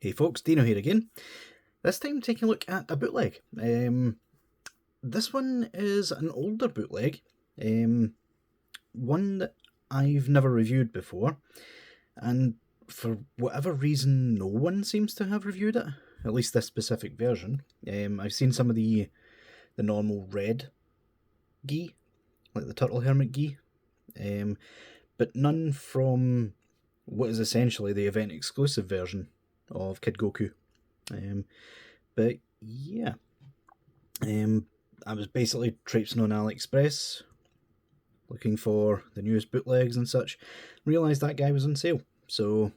Hey folks, Deano here again. This time taking a look at a bootleg. This one is an older bootleg, one that I've never reviewed before, and for whatever reason no one seems to have reviewed it, at least this specific version. I've seen some of the normal red gi, like the Turtle Hermit gi, but none from what is essentially the event exclusive version of Kid Goku. But yeah, I was basically traipsing on AliExpress looking for the newest bootlegs and such. Realised that guy was on sale, so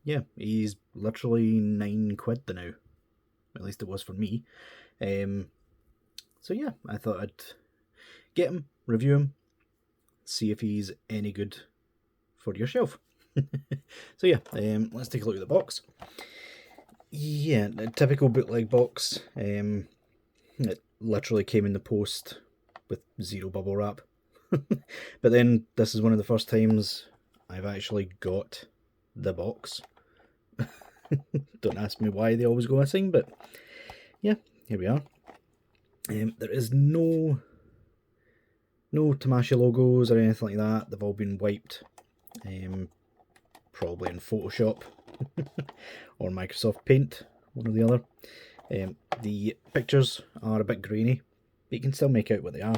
yeah, he's literally £9 now. At least it was for me. So yeah, I thought I'd get him, review him, see if he's any good for your shelf. So yeah, let's take a look at the box. Yeah, a typical bootleg box. It literally came in the post with zero bubble wrap. But then this is one of the first times I've actually got the box. Don't ask me why they always go missing, but yeah, here we are. There is no Tamashii logos or anything like that. They've all been wiped. Probably in Photoshop or Microsoft Paint, one or the other. The pictures are a bit grainy, but you can still make out what they are.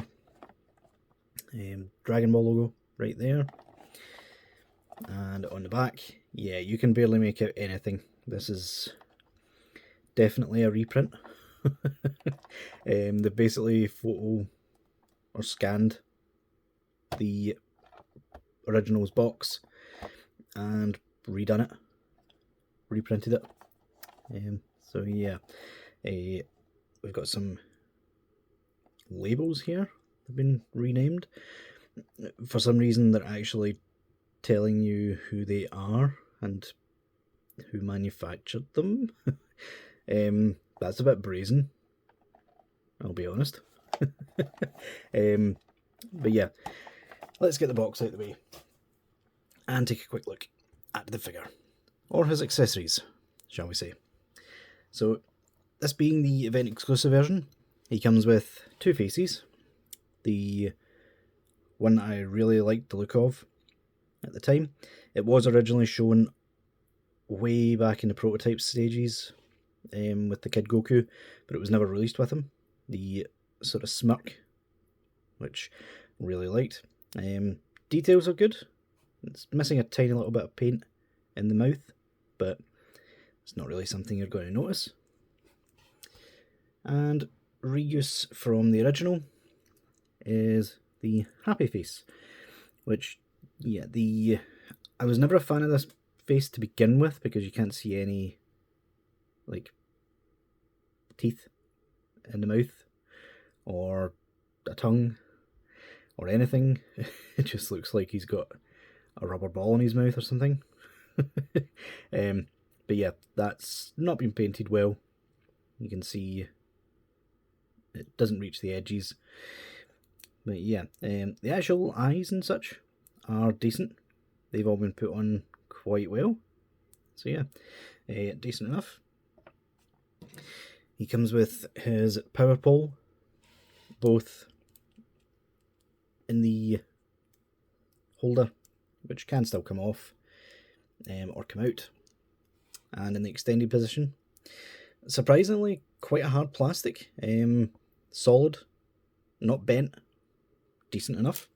Dragonball logo right there. And on the back, yeah, you can barely make out anything. This is definitely a reprint. They've basically photo or scanned the originals box and redone it, reprinted it. So yeah, we've got some labels here. They've been renamed. For some reason, they're actually telling you who they are and who manufactured them. That's a bit brazen, I'll be honest. But yeah, let's get the box out of the way and take a quick look at the figure, or his accessories, shall we say. So, this being the event exclusive version, he comes with two faces. The one I really liked the look of at the time. It was originally shown way back in the prototype stages with the Kid Goku, but it was never released with him. The sort of smirk, which I really liked. Details are good. It's missing a tiny little bit of paint in the mouth, but it's not really something you're going to notice. And reuse from the original is the happy face, which, yeah, I was never a fan of this face to begin with because you can't see any, like, teeth in the mouth or a tongue or anything. It just looks like he's got a rubber ball in his mouth or something. But yeah, that's not been painted well. You can see it doesn't reach the edges. But yeah, the actual eyes and such are decent. They've all been put on quite well. So yeah, decent enough. He comes with his power pole, both in the holder, which can still come off or come out, and in the extended position. Surprisingly, quite a hard plastic, solid, not bent, decent enough.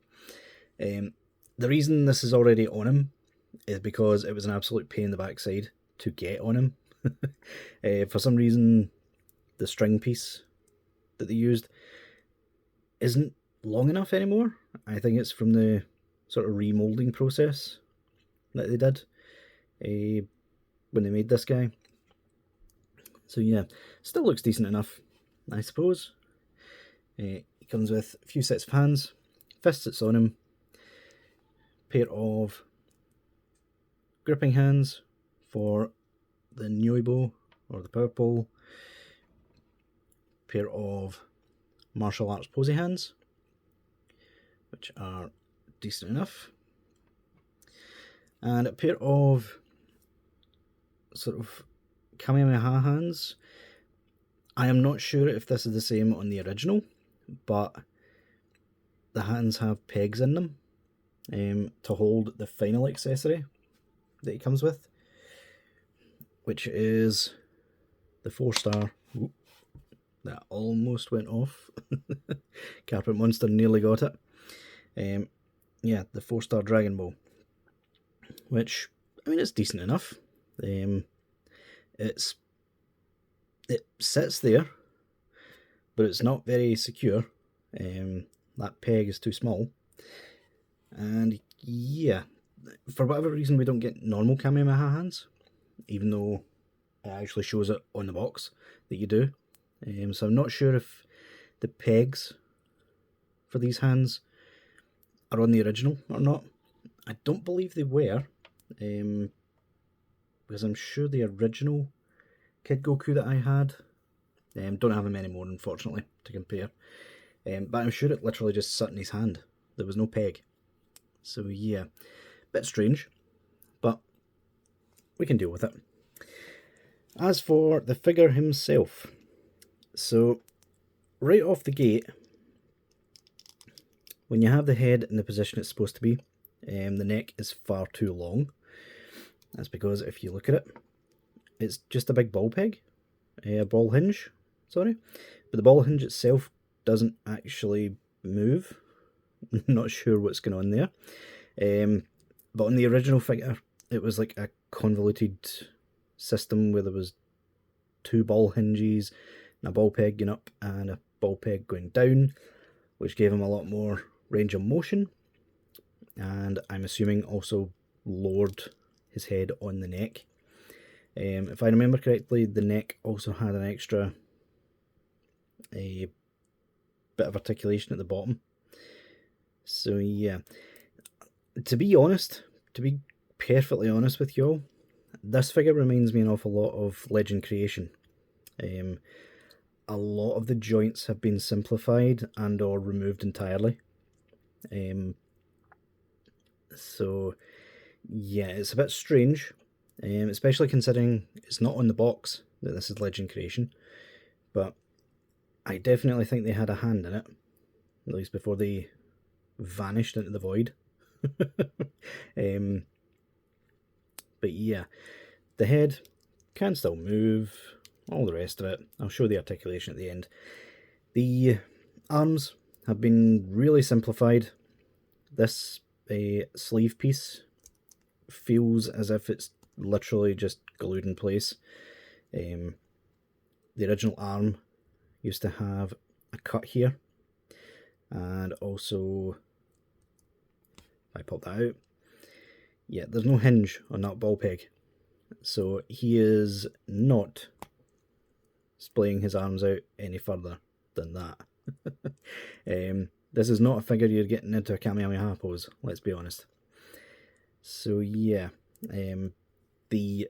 The reason this is already on him is because it was an absolute pain in the backside to get on him. For some reason, the string piece that they used isn't long enough anymore. I think it's from the sort of remoulding process that they did when they made this guy. So yeah, still looks decent enough, I suppose. He comes with a few sets of hands, fist sits on him, pair of gripping hands for the Nyoibo or the power pole, pair of martial arts posy hands, which are decent enough, and a pair of sort of Kamehameha hands, I am not sure if this is the same on the original, but the hands have pegs in them to hold the final accessory that he comes with, which is the 4-star. Oop, that almost went off. Carpet Monster nearly got it. Yeah, the 4-star Dragonball, which, I mean, it's decent enough. It sits there, but it's not very secure. That peg is too small, and yeah, for whatever reason we don't get normal Kamehameha hands, even though it actually shows it on the box that you do. So I'm not sure if the pegs for these hands are on the original or not. I don't believe they were, because I'm sure the original Kid Goku that I had, don't have him anymore, unfortunately, to compare. But I'm sure it literally just sat in his hand. There was no peg. So yeah, bit strange, but we can deal with it. As for the figure himself, so right off the gate, when you have the head in the position it's supposed to be, the neck is far too long. That's because if you look at it, it's just a big ball peg, a ball hinge, sorry, but the ball hinge itself doesn't actually move. Not sure what's going on there. But on the original figure, it was like a convoluted system where there was 2 ball hinges, and a ball peg going up and a ball peg going down, which gave him a lot more range of motion, and I'm assuming also lowered his head on the neck. If I remember correctly, the neck also had an extra bit of articulation at the bottom. So yeah, to be perfectly honest with y'all, this figure reminds me an awful lot of Legend Creation. A lot of the joints have been simplified and or removed entirely. So yeah, it's a bit strange, especially considering it's not on the box that this is Legend Creation, but I definitely think they had a hand in it, at least before they vanished into the void. But yeah, the head can still move, all the rest of it. I'll show the articulation at the end. The arms have been really simplified. This sleeve piece feels as if it's literally just glued in place. The original arm used to have a cut here, and also, if I pop that out, yeah, there's no hinge on that ball peg, so he is not splaying his arms out any further than that. This is not a figure you're getting into a Kamehameha pose, let's be honest. So yeah, the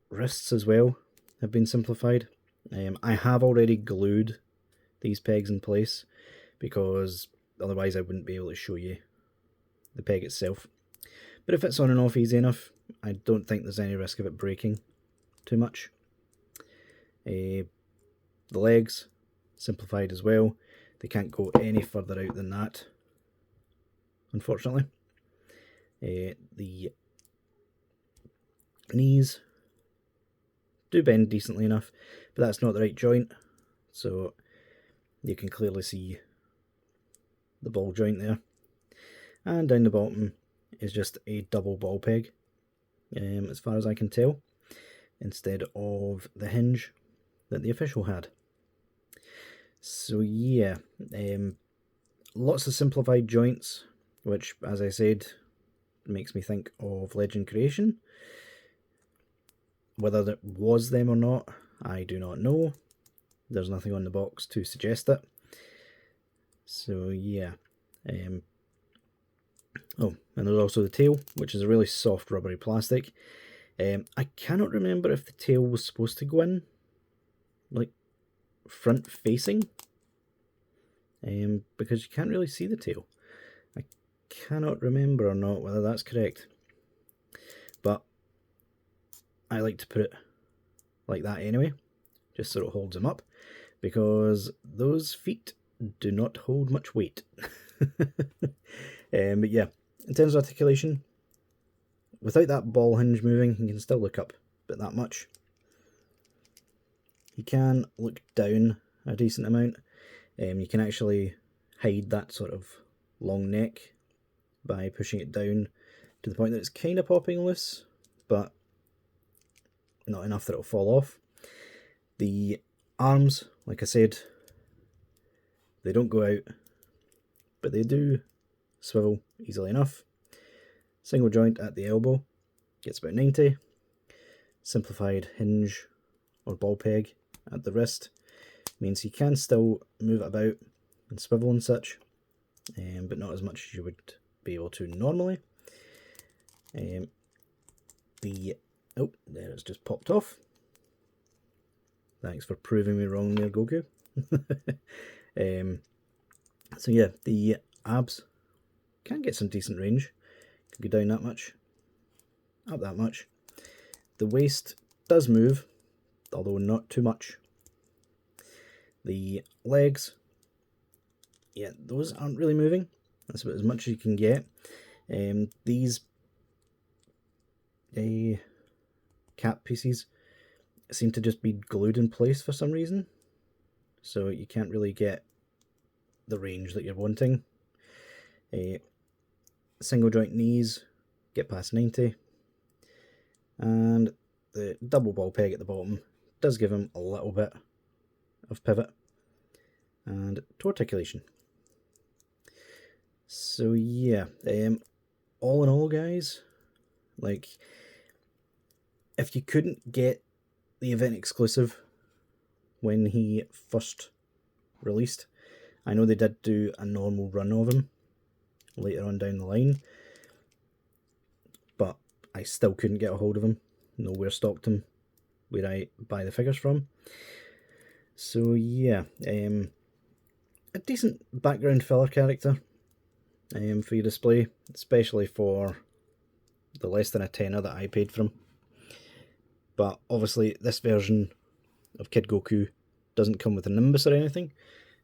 wrists as well have been simplified. I have already glued these pegs in place, because otherwise I wouldn't be able to show you the peg itself. But it fits on and off easy enough. I don't think there's any risk of it breaking too much. The legs, simplified as well. They can't go any further out than that, unfortunately. The knees do bend decently enough, but that's not the right joint, so you can clearly see the ball joint there. And down the bottom is just a double ball peg, as far as I can tell, instead of the hinge that the official had. So yeah, lots of simplified joints, which, as I said, makes me think of Legend Creation. Whether that was them or not, I do not know. There's nothing on the box to suggest it. So yeah. Oh, and there's also the tail, which is a really soft rubbery plastic. I cannot remember if the tail was supposed to go in, like, front facing, because you can't really see the tail. I cannot remember or not whether that's correct, but I like to put it like that anyway, just so it holds him up, because those feet do not hold much weight. But yeah, in terms of articulation, without that ball hinge moving, he can still look up, but that much. He can look down a decent amount. You can actually hide that sort of long neck by pushing it down to the point that it's kind of popping loose, but not enough that it'll fall off. The arms, like I said, they don't go out, but they do swivel easily enough. Single joint at the elbow, gets about 90. Simplified hinge or ball peg at the wrist means he can still move it about and swivel and such, but not as much as you would be able to normally. Oh, there, it's just popped off. Thanks for proving me wrong there, Goku. So yeah, the abs can get some decent range. Can go down that much, up that much. The waist does move, although not too much. The legs, yeah, those aren't really moving. That's about as much as you can get. These cap pieces seem to just be glued in place for some reason, so you can't really get the range that you're wanting. Single joint knees get past 90, and the double ball peg at the bottom does give him a little bit of pivot and toe articulation. So yeah, all in all, guys, like, if you couldn't get the event exclusive when he first released, I know they did do a normal run of him later on down the line, but I still couldn't get a hold of him. Nowhere stocked him where I buy the figures from. So yeah, a decent background filler character for your display, especially for the less than a tenner that I paid for him. But obviously this version of Kid Goku doesn't come with a Nimbus or anything,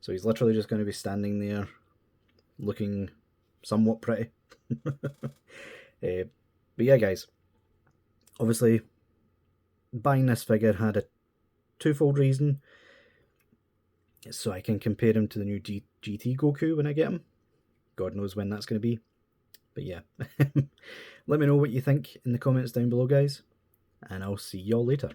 so he's literally just going to be standing there looking somewhat pretty. But yeah, guys, obviously buying this figure had a twofold reason. So I can compare him to the new GT Goku when I get him. God knows when that's going to be. But yeah, let me know what you think in the comments down below, guys, and I'll see y'all later.